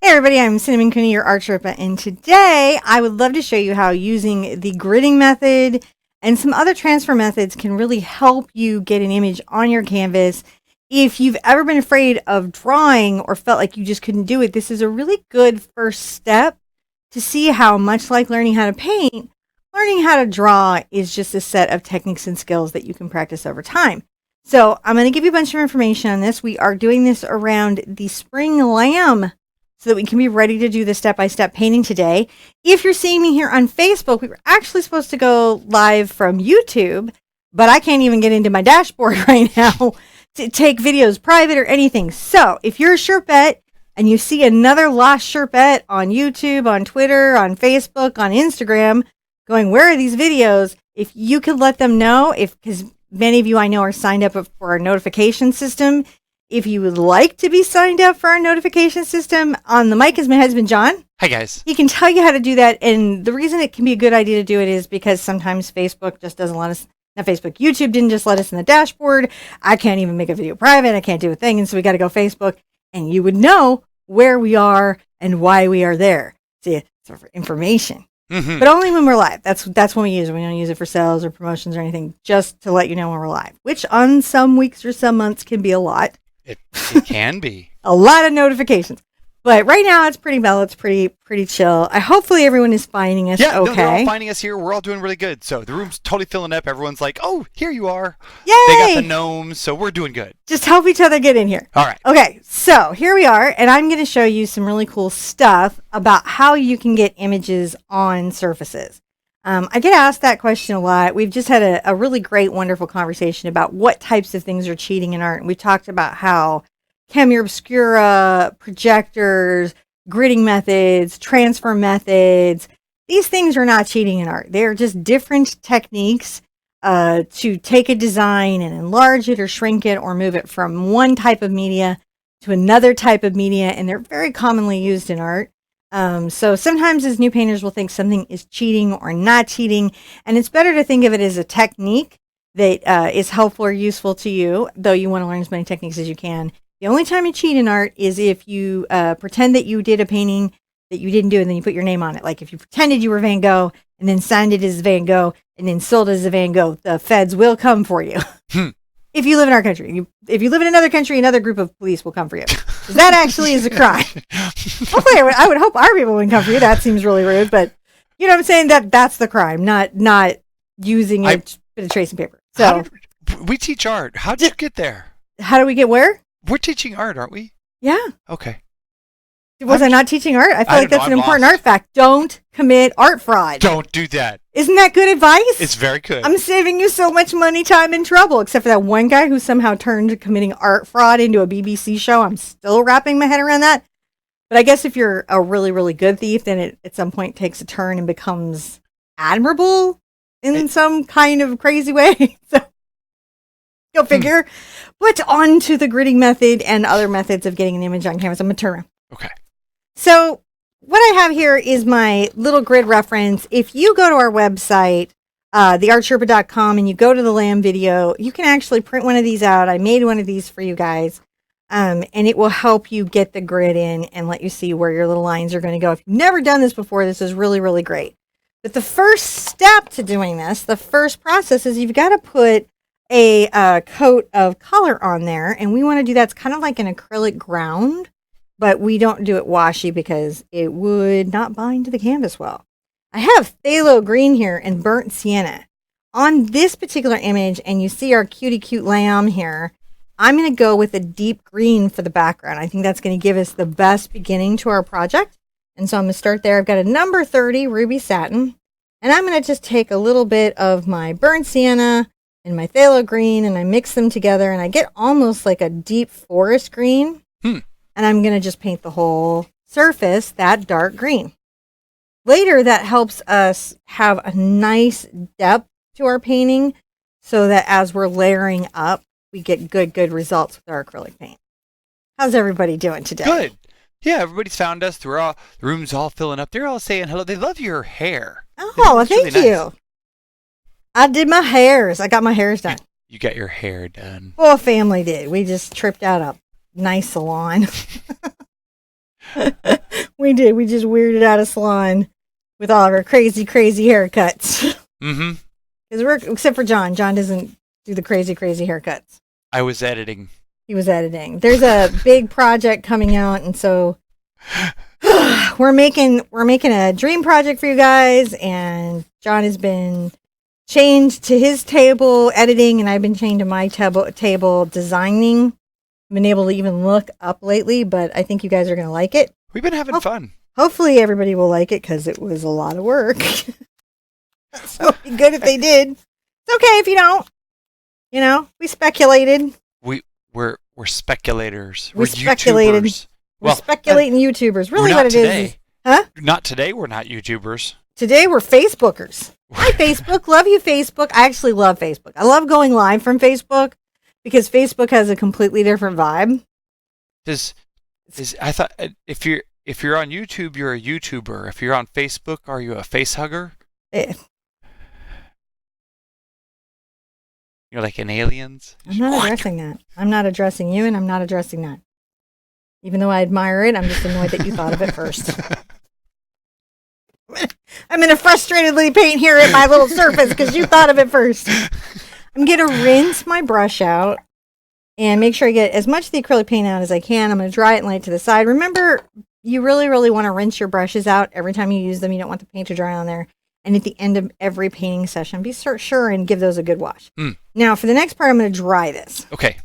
Hey everybody, I'm Cinnamon Cooney, your Art Sherpa, and today I would love to show you how using the gridding method and some other transfer methods can really help you get an image on your canvas. If you've ever been afraid of drawing or felt like you just couldn't do it, this is a really good first step to see how, much like learning how to paint, learning how to draw is just a set of techniques and skills that you can practice over time. So I'm going to give you a bunch of information on this. We are doing this around the spring lamb so that we can be ready to do the step-by-step painting today. If you're seeing me here on Facebook, we were actually supposed to go live from YouTube, but I can't even get into my dashboard right now to take videos private or anything. So if you're a Sherpette and you see another lost Sherpette on YouTube, on Twitter, on Facebook, on Instagram, going, where are these videos? If you could let them know, because many of you I know are signed up for our notification system. If you would like to be signed up for our notification system, on the mic is my husband, John. Hi, guys. He can tell you how to do that. And the reason it can be a good idea to do it is because sometimes Facebook just doesn't let us, not Facebook, YouTube didn't just let us in the dashboard. I can't even make a video private. I can't do a thing. And so we got to go Facebook, and you would know where we are and why we are there. See, it's for information. Mm-hmm. But only when we're live. That's when we use it. We don't use it for sales or promotions or anything, just to let you know when we're live, which on some weeks or some months can be a lot. It can be. A lot of notifications. But right now it's pretty mellow. It's pretty chill. Hopefully everyone is finding us okay. No, they're all finding us here. We're all doing really good. So the room's totally filling up. Everyone's like, oh, here you are. Yay! They got the gnomes, so we're doing good. Just help each other get in here. All right. Okay, so here we are, and I'm going to show you some really cool stuff about how you can get images on surfaces. I get asked that question a lot. We've just had a really great, wonderful conversation about what types of things are cheating in art. And we talked about how Camera Obscura, projectors, gridding methods, transfer methods, these things are not cheating in art. They're just different techniques to take a design and enlarge it or shrink it or move it from one type of media to another type of media. And they're very commonly used in art. So sometimes as new painters will think something is cheating or not cheating, and it's better to think of it as a technique that is helpful or useful to you, though you want to learn as many techniques as you can. The only time you cheat in art is if you pretend that you did a painting that you didn't do and then you put your name on it. Like if you pretended you were Van Gogh and then signed it as Van Gogh and then sold it as a Van Gogh, the feds will come for you. If you live in our country. If you live in another country, another group of police will come for you. That actually is a crime. Hopefully, I would hope our people wouldn't come for you. That seems really rude, but you know what I'm saying? That's the crime, not using a bit of tracing paper. So we teach art. How did you get there? How do we get where? We're teaching art, aren't we? Yeah. Okay. Was I not teaching art? I feel like that's an important art fact. Don't commit art fraud. Don't do that. Isn't that good advice? It's very good. I'm saving you so much money, time, and trouble, except for that one guy who somehow turned committing art fraud into a BBC show. I'm still wrapping my head around that. But I guess if you're a really, really good thief, then it at some point takes a turn and becomes admirable in some kind of crazy way. So go figure. But on to the gridding method and other methods of getting an image on canvas. I'm going to turn around. Okay. So what I have here is my little grid reference. If you go to our website, TheArtSherpa.com, and you go to the lamb video, you can actually print one of these out. I made one of these for you guys, and it will help you get the grid in and let you see where your little lines are going to go. If you've never done this before, this is really, really great. But the first step to doing this, the first process is you've got to put a coat of color on there, and we want to do that's kind of like an acrylic ground. But we don't do it washy because it would not bind to the canvas well. I have phthalo green here and burnt sienna. On this particular image, and you see our cutie cute lamb here, I'm going to go with a deep green for the background. I think that's going to give us the best beginning to our project. And so I'm going to start there. I've got a number 30 ruby satin. And I'm going to just take a little bit of my burnt sienna and my phthalo green, and I mix them together, and I get almost like a deep forest green. And I'm going to just paint the whole surface that dark green. Later, that helps us have a nice depth to our painting so that as we're layering up, we get good results with our acrylic paint. How's everybody doing today? Good. Yeah, everybody's found us. The room's all filling up. They're all saying hello. They love your hair. Oh, thank you. Nice. I did my hairs. I got my hairs done. You got your hair done. Well, family did. We just tripped out a nice salon. We did. We just weirded out a salon with all of our crazy haircuts. Mm-hmm. Except for John. John doesn't do the crazy haircuts. I was editing. He was editing. There's a big project coming out, and so we're making a dream project for you guys. And John has been chained to his table editing, and I've been chained to my table designing. I've been able to even look up lately, but I think you guys are going to like it. We've been having fun. Hopefully everybody will like it because it was a lot of work. So it'd be good if they did. It's okay if you don't. You know, we speculated. We're speculators. We speculated. YouTubers. We're speculating YouTubers. Really what it today. is. Huh? Not today, we're not YouTubers. Today we're Facebookers. Hi, Facebook. Love you, Facebook. I actually love Facebook. I love going live from Facebook because Facebook has a completely different vibe. I thought if you're on YouTube, you're a YouTuber. If you're on Facebook, are you a face hugger? You're like in Aliens. I'm not addressing that. I'm not addressing you, and I'm not addressing that. Even though I admire it, I'm just annoyed that you thought of it first. I'm going to frustratedly paint here at my little surface because you thought of it first. I'm going to rinse my brush out and make sure I get as much of the acrylic paint out as I can. I'm going to dry it and lay it to the side. Remember, you really, really want to rinse your brushes out every time you use them. You don't want the paint to dry on there. And at the end of every painting session, be sure and give those a good wash. Now, for the next part, I'm going to dry this. Okay.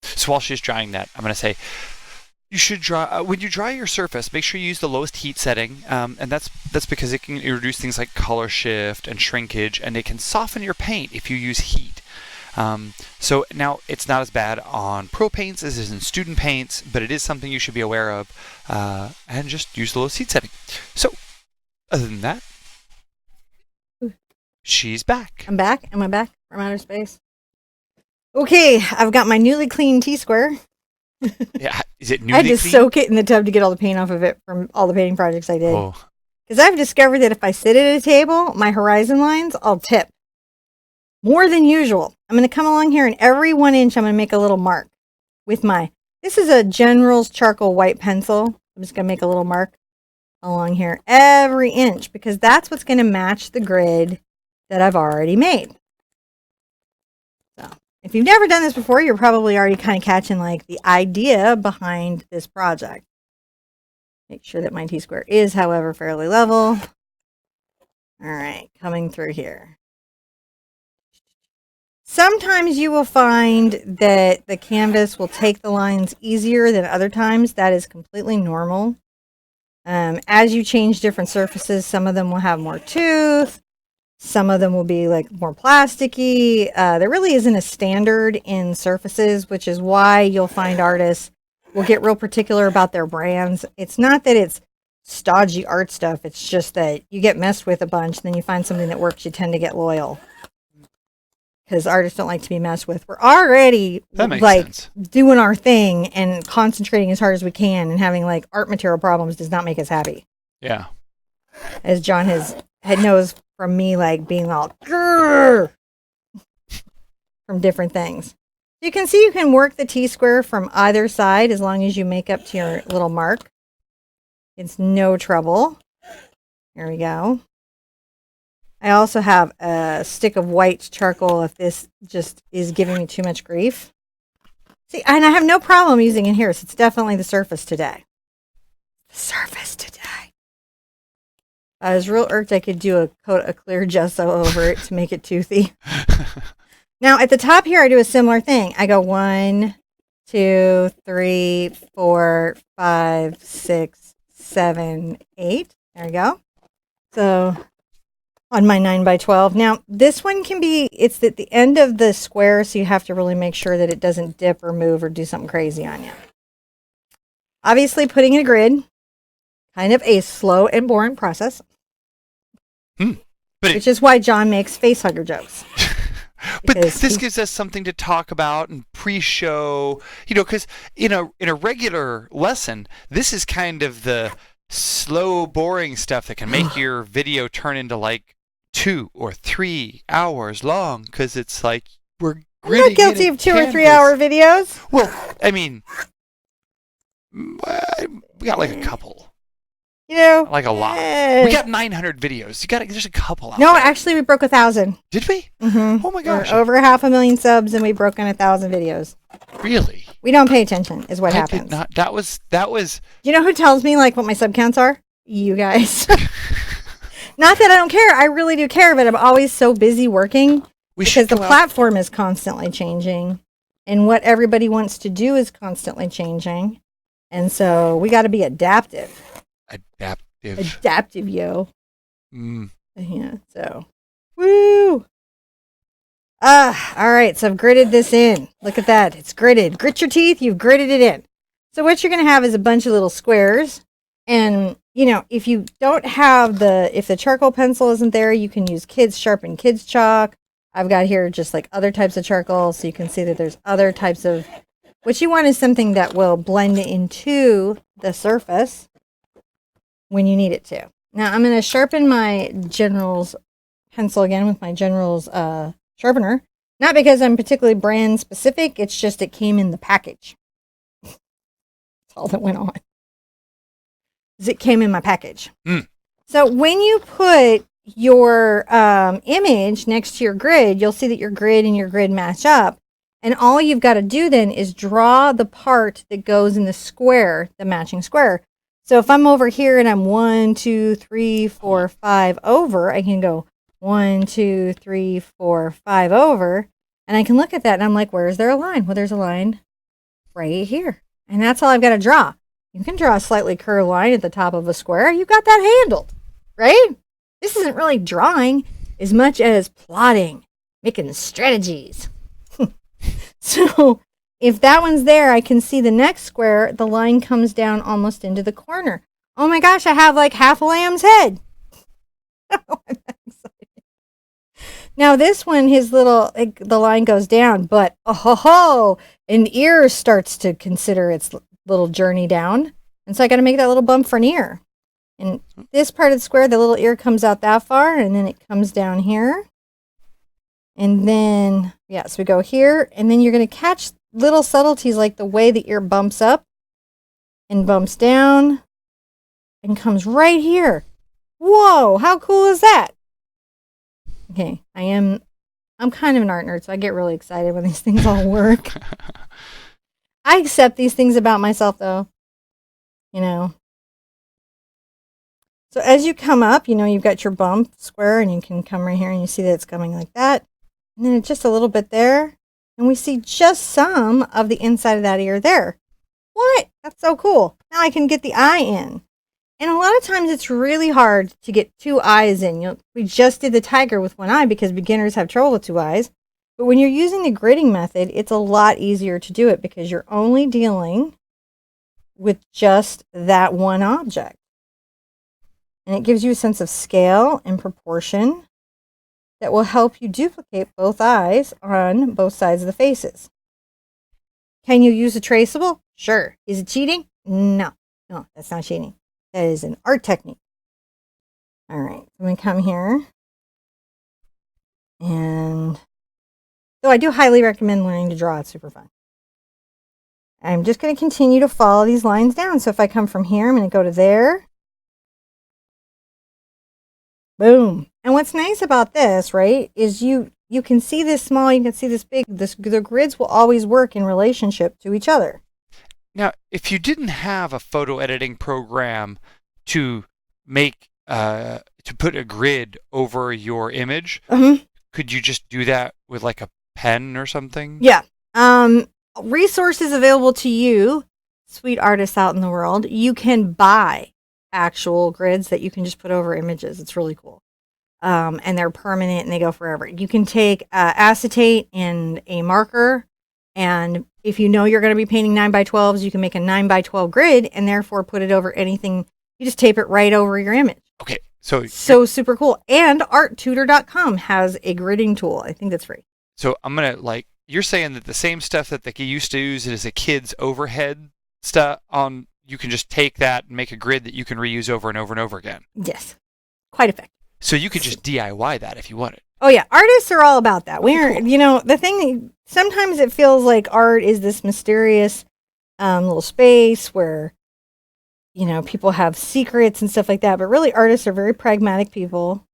So while she's drying that, I'm going to say, you should dry when you dry your surface. Make sure you use the lowest heat setting, and that's because it can introduce things like color shift and shrinkage, and it can soften your paint if you use heat. So now it's not as bad on pro paints as it is in student paints, but it is something you should be aware of, and just use the lowest heat setting. So, other than that, she's back. I'm back. Am I back from outer space? Okay, I've got my newly cleaned T-square. Yeah, is it newly I had to clean? soak it in the tub to get all the paint off of it from all the painting projects I did. Oh. Because I've discovered that if I sit at a table, my horizon lines, I'll tip. More than usual. I'm going to come along here and every 1 inch I'm going to make a little mark with this is a General's charcoal white pencil. I'm just going to make a little mark along here every inch because that's what's going to match the grid that I've already made. So if you've never done this before, you're probably already kind of catching like the idea behind this project. Make sure that my T-square is, however, fairly level. All right, coming through here. Sometimes you will find that the canvas will take the lines easier than other times. That is completely normal. As you change different surfaces, some of them will have more tooth. Some of them will be like more plasticky. There really isn't a standard in surfaces, which is why you'll find artists will get real particular about their brands. It's not that it's stodgy art stuff. It's just that you get messed with a bunch, then you find something that works, you tend to get loyal. Because artists don't like to be messed with. We're already like doing our thing and concentrating as hard as we can, and having like art material problems does not make us happy. Yeah. As John knows from me, like being all grrr from different things. You can see you can work the T-square from either side as long as you make up to your little mark. It's no trouble. Here we go. I also have a stick of white charcoal if this just is giving me too much grief. See, and I have no problem using it here, so it's definitely the surface today. The surface today. I was real irked I could do a coat of clear gesso over it to make it toothy. Now, at the top here, I do a similar thing. I go 1, 2, 3, 4, 5, 6, 7, 8. There we go. So on my 9x12. Now, this one it's at the end of the square, so you have to really make sure that it doesn't dip or move or do something crazy on you. Obviously, putting in a grid, kind of a slow and boring process. Which is why John makes face hugger jokes. But this gives us something to talk about and pre-show, because in a regular lesson, this is kind of the slow, boring stuff that can make your video turn into like 2 or 3 hours long, because it's like we're I'm not guilty of 2 or 3 hour videos. Well, I mean, We got like a couple. You know, Like a lot. We got 900 videos. There's a couple out no, there. actually, we broke 1,000. Did we? Mm-hmm. Oh my gosh. We're over 500,000 subs, and we've broken 1,000 videos. Really? We don't pay attention, is what happens. Did not. That was. You know who tells me like what my sub counts are? You guys. Not that I don't care. I really do care, but I'm always so busy working because the platform is constantly changing, and what everybody wants to do is constantly changing, and so we got to be adaptive. Adaptive, yo. Yeah. So, woo. All right. So I've gridded this in. Look at that. It's gridded. Grit your teeth. You've gridded it in. So what you're going to have is a bunch of little squares. And, you know, if you don't have if the charcoal pencil isn't there, you can use sharpened kids chalk. I've got here just like other types of charcoal. So you can see that there's other types of, what you want is something that will blend into the surface when you need it to. Now I'm going to sharpen my General's pencil again with my General's sharpener. Not because I'm particularly brand specific. It's just it came in the package. That's all that went on. It came in my package. So when you put your image next to your grid, you'll see that your grid and your grid match up. And all you've got to do then is draw the part that goes in the square, the matching square. So if I'm over here and I'm 1, 2, 3, 4, 5 over, I can go 1, 2, 3, 4, 5 over. And I can look at that and I'm like, where is there a line? Well, there's a line right here. And that's all I've got to draw. You can draw a slightly curved line at the top of a square. You've got that handled, right? This isn't really drawing as much as plotting, making strategies. So if that one's there, I can see the next square, the line comes down almost into the corner. Oh my gosh, I have like half a lamb's head. Now this one, the line goes down, but an ear starts to consider its little journey down. And so I got to make that little bump for an ear. And this part of the square, the little ear comes out that far, and then it comes down here. And then, so we go here, and then you're going to catch little subtleties like the way the ear bumps up and bumps down and comes right here. Whoa, how cool is that? Okay, I'm kind of an art nerd, so I get really excited when these things all work. I accept these things about myself, though. You know. So as you come up, you know, you've got your bump square, and you can come right here, and you see that it's coming like that. And then just a little bit there. And we see just some of the inside of that ear there. What? That's so cool. Now I can get the eye in. And a lot of times it's really hard to get two eyes in. We just did the tiger with one eye because beginners have trouble with two eyes. But when you're using the gridding method, it's a lot easier to do it because you're only dealing with just that one object. And it gives you a sense of scale and proportion that will help you duplicate both eyes on both sides of the faces. Can you use a traceable? Sure. Is it cheating? No, that's not cheating. That is an art technique. All right, I'm going to come here. And so I do highly recommend learning to draw. It's super fun. I'm just going to continue to follow these lines down. So if I come from here, I'm going to go to there. Boom. And what's nice about this, right, is you can see this small, you can see this big. The grids will always work in relationship to each other. Now, if you didn't have a photo editing program to make to put a grid over your image, could you just do that with like a pen or something? Yeah. Resources available to you, sweet artists out in the world. You can buy actual grids that you can just put over images. It's really cool. And they're permanent and they go forever. You can take acetate and a marker, and if you know you're going to be painting 9x12s, you can make a 9x12 grid and therefore put it over anything. You just tape it right over your image. Okay. So super cool. And arttutor.com has a gridding tool. I think that's free. So I'm going to you're saying that the same stuff that they used to use as a kid's overhead stuff you can just take that and make a grid that you can reuse over and over and over again. Yes. Quite effective. So you could just DIY that if you wanted. Oh yeah, artists are all about that. The thing, sometimes it feels like art is this mysterious little space where, people have secrets and stuff like that. But really, artists are very pragmatic people,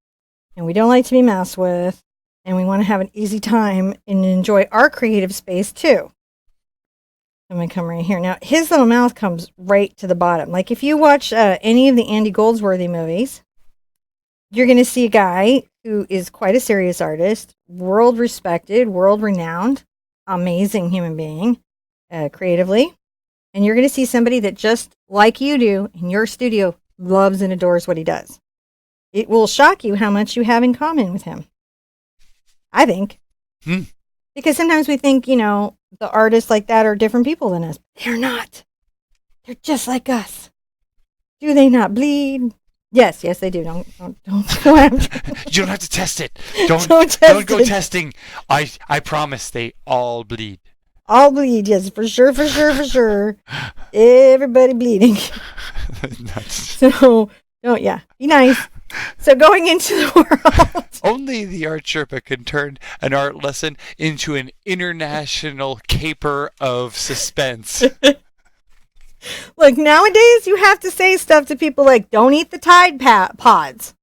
and we don't like to be messed with, and we want to have an easy time and enjoy our creative space too. I'm going to come right here. Now, his little mouth comes right to the bottom. Like if you watch any of the Andy Goldsworthy movies, you're going to see a guy who is quite a serious artist, world respected, world renowned, amazing human being, creatively. And you're going to see somebody that just like you do in your studio loves and adores what he does. It will shock you how much you have in common with him, I think. Because sometimes we think, the artists like that are different people than us. They're not. They're just like us. Do they not bleed? Yes, they do. Don't go after. You don't have to test it. Don't go testing. I promise they all bleed. All bleed, yes, for sure. Everybody bleeding. So, be nice. So going into the world. Only the Art Sherpa can turn an art lesson into an international caper of suspense. Look, nowadays you have to say stuff to people like, don't eat the Tide Pods.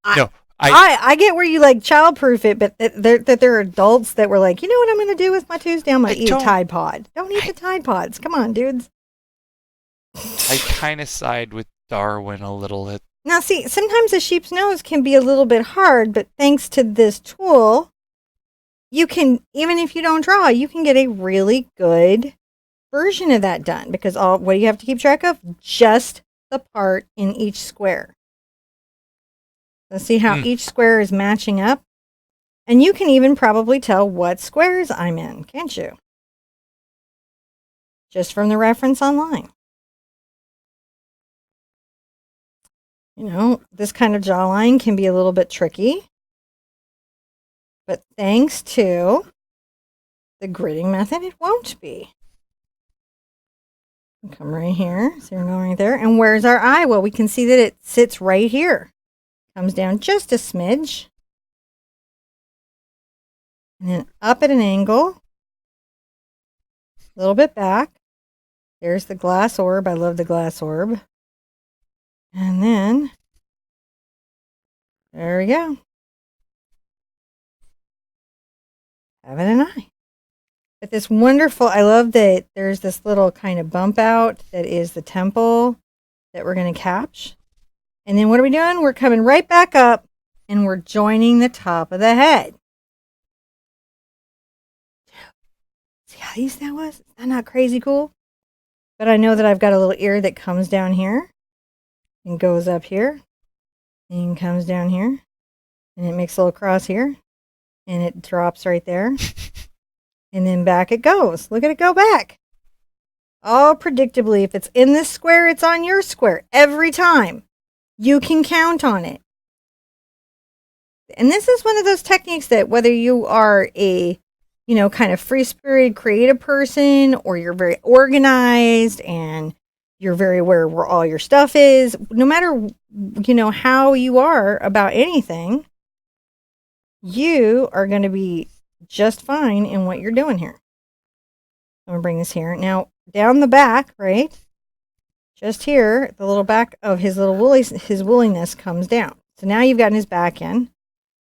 I get where you like childproof it, but that there are adults that were like, you know what I'm going to do with my Tuesday? I'm going to eat a Tide Pod. Don't eat the Tide Pods. Come on, dudes. I kind of side with Darwin a little. Now, see, sometimes a sheep's nose can be a little bit hard, but thanks to this tool, you can, even if you don't draw, you can get a really good version of that done, because what do you have to keep track of? Just the part in each square. Let's see how each square is matching up. And you can even probably tell what squares I'm in, can't you? Just from the reference online. This kind of jawline can be a little bit tricky. But thanks to the gridding method, it won't be. Come right here. So we're going right there. And where's our eye? Well, we can see that it sits right here. Comes down just a smidge. And then up at an angle. A little bit back. There's the glass orb. I love the glass orb. And then, there we go. Having an eye. But this wonderful, I love that there's this little kind of bump out that is the temple that we're going to catch. And then what are we doing? We're coming right back up and we're joining the top of the head. See how easy that was? Is that not crazy cool? But I know that I've got a little ear that comes down here and goes up here and comes down here and it makes a little cross here and it drops right there. And then back it goes. Look at it go back. All predictably, if it's in this square, it's on your square. Every time. You can count on it. And this is one of those techniques that whether you are a, kind of free-spirited creative person or you're very organized and you're very aware of where all your stuff is, no matter, how you are about anything, you are going to be just fine in what you're doing here. I'm going to bring this here. Now, down the back, right? Just here, the little back of his woolliness comes down. So now you've gotten his back in.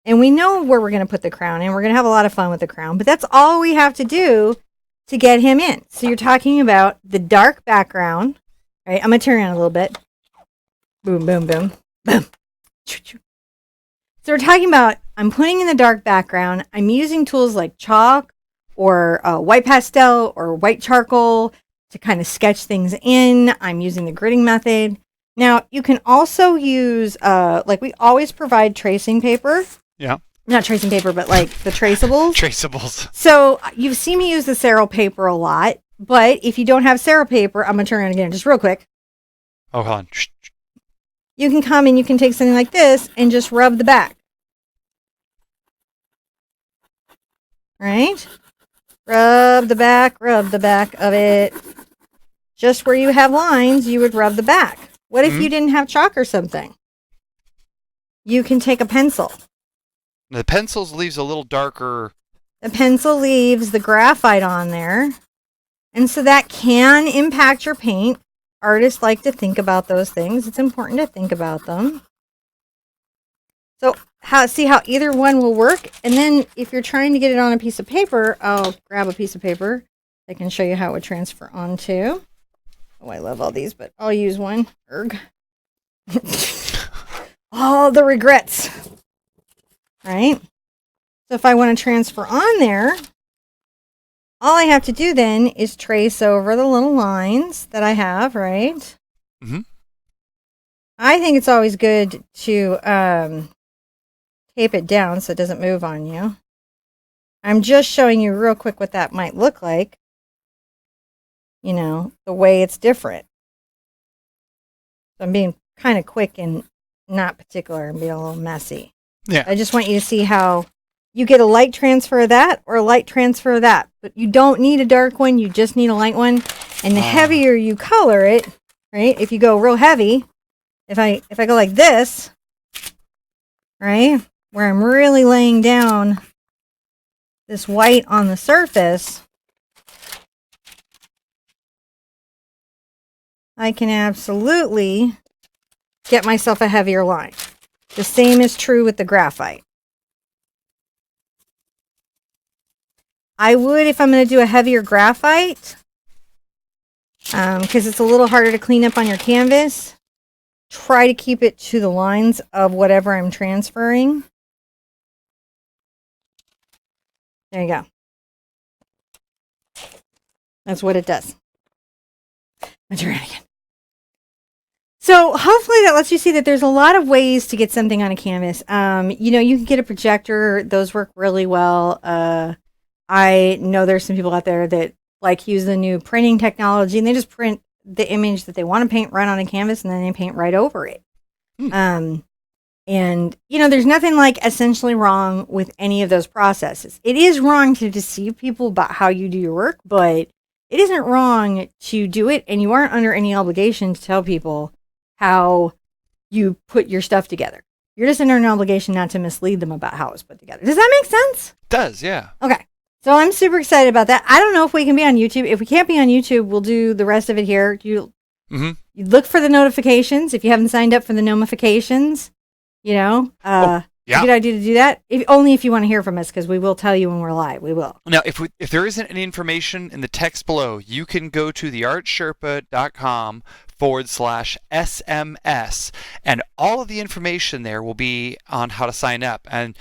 And we know where we're going to put the crown in. We're going to have a lot of fun with the crown. But that's all we have to do to get him in. So you're talking about the dark background. Right? I'm going to turn around a little bit. Boom, boom, boom. Boom. So we're talking about, I'm putting in the dark background. I'm using tools like chalk or white pastel or white charcoal to kind of sketch things in. I'm using the gridding method. Now, you can also use, we always provide tracing paper. Yeah. Not tracing paper, but like the traceables. Traceables. So you've seen me use the Cerro paper a lot, but if you don't have Cerro paper, I'm going to turn around again just real quick. Oh, hold on. You can come and you can take something like this and just rub the back. Right? Rub the back of it. Just where you have lines, you would rub the back. What if you didn't have chalk or something? You can take a pencil. The pencil leaves a little darker. The pencil leaves the graphite on there. And so that can impact your paint. Artists like to think about those things. It's important to think about them. So see how either one will work. And then if you're trying to get it on a piece of paper, I'll grab a piece of paper. I can show you how it would transfer onto. Oh, I love all these, but I'll use one. Erg. All the regrets. Right? So if I want to transfer on there, all I have to do then is trace over the little lines that I have, right? Mm-hmm. I think it's always good to tape it down so it doesn't move on you. I'm just showing you real quick what that might look like. You know, the way it's different. So I'm being kind of quick and not particular and being a little messy. Yeah. I just want you to see how you get a light transfer of that or a light transfer of that. But you don't need a dark one. You just need a light one. And the heavier you color it, right? If you go real heavy, if I go like this, right? Where I'm really laying down this white on the surface, I can absolutely get myself a heavier line. The same is true with the graphite. I would, if I'm going to do a heavier graphite, because it's a little harder to clean up on your canvas, try to keep it to the lines of whatever I'm transferring. There you go. That's what it does. I'll try it again. So hopefully that lets you see that there's a lot of ways to get something on a canvas. You know, you can get a projector. Those work really well. I know there's some people out there that like use the new printing technology and they just print the image that they want to paint right on a canvas and then they paint right over it. And, you know, there's nothing like essentially wrong with any of those processes. It is wrong to deceive people about how you do your work, but it isn't wrong to do it. And you aren't under any obligation to tell people how you put your stuff together. You're just under an obligation not to mislead them about how it's put together. Does that make sense? It does, yeah. Okay. So I'm super excited about that. I don't know if we can be on YouTube. If we can't be on YouTube, we'll do the rest of it here. You look for the notifications. If you haven't signed up for the notifications, you know, good idea to do that. Only if you want to hear from us, because we will tell you when we're live. We will. Now, if there isn't any information in the text below, you can go to theartsherpa.com/SMS, and all of the information there will be on how to sign up. And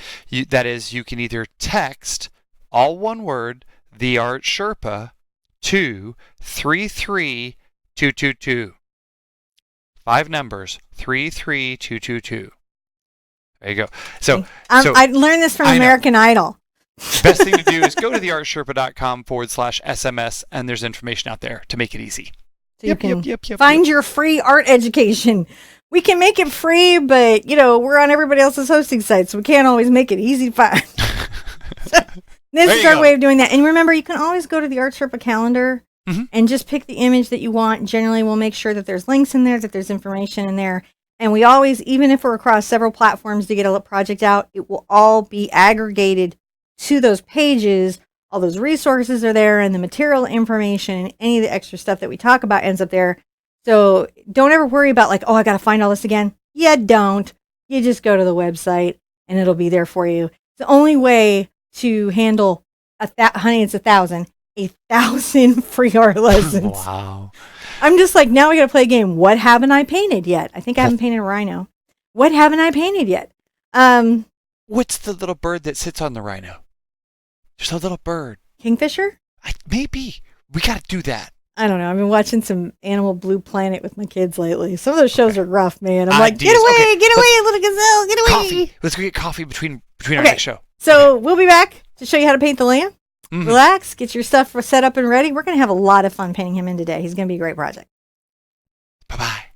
that is, you can either text, all one word, The Art Sherpa, to 33222. 5 numbers, 33222. There you go. So I learned this from American Idol. Best thing to do is go to theartsherpa.com/SMS, and there's information out there to make it easy. So you can find your free art education. We can make it free, but, you know, we're on everybody else's hosting sites, so we can't always make it easy to find. This is our way of doing that. And remember, you can always go to the Art Sherpa calendar and just pick the image that you want. Generally, we'll make sure that there's links in there, that there's information in there. And we always, even if we're across several platforms to get a project out, it will all be aggregated to those pages. All those resources are there, and the material information and any of the extra stuff that we talk about ends up there. So don't ever worry about like, oh, I got to find all this again. You don't. You just go to the website and it'll be there for you. It's the only way to handle honey, it's 1,000 free art lessons. Wow. I'm just like, now we got to play a game. What haven't I painted yet? I think I haven't painted a rhino. What haven't I painted yet? What's the little bird that sits on the rhino? There's a little bird. Kingfisher? Maybe. We got to do that. I don't know. I've been watching some Animal Blue Planet with my kids lately. Some of those shows are rough, man. I'm like, get away, little gazelle, get away. Coffee. Let's go get coffee between our next show. So we'll be back to show you how to paint the lamb. Relax, get your stuff set up and ready. We're going to have a lot of fun painting him in today. He's going to be a great project. Bye-bye.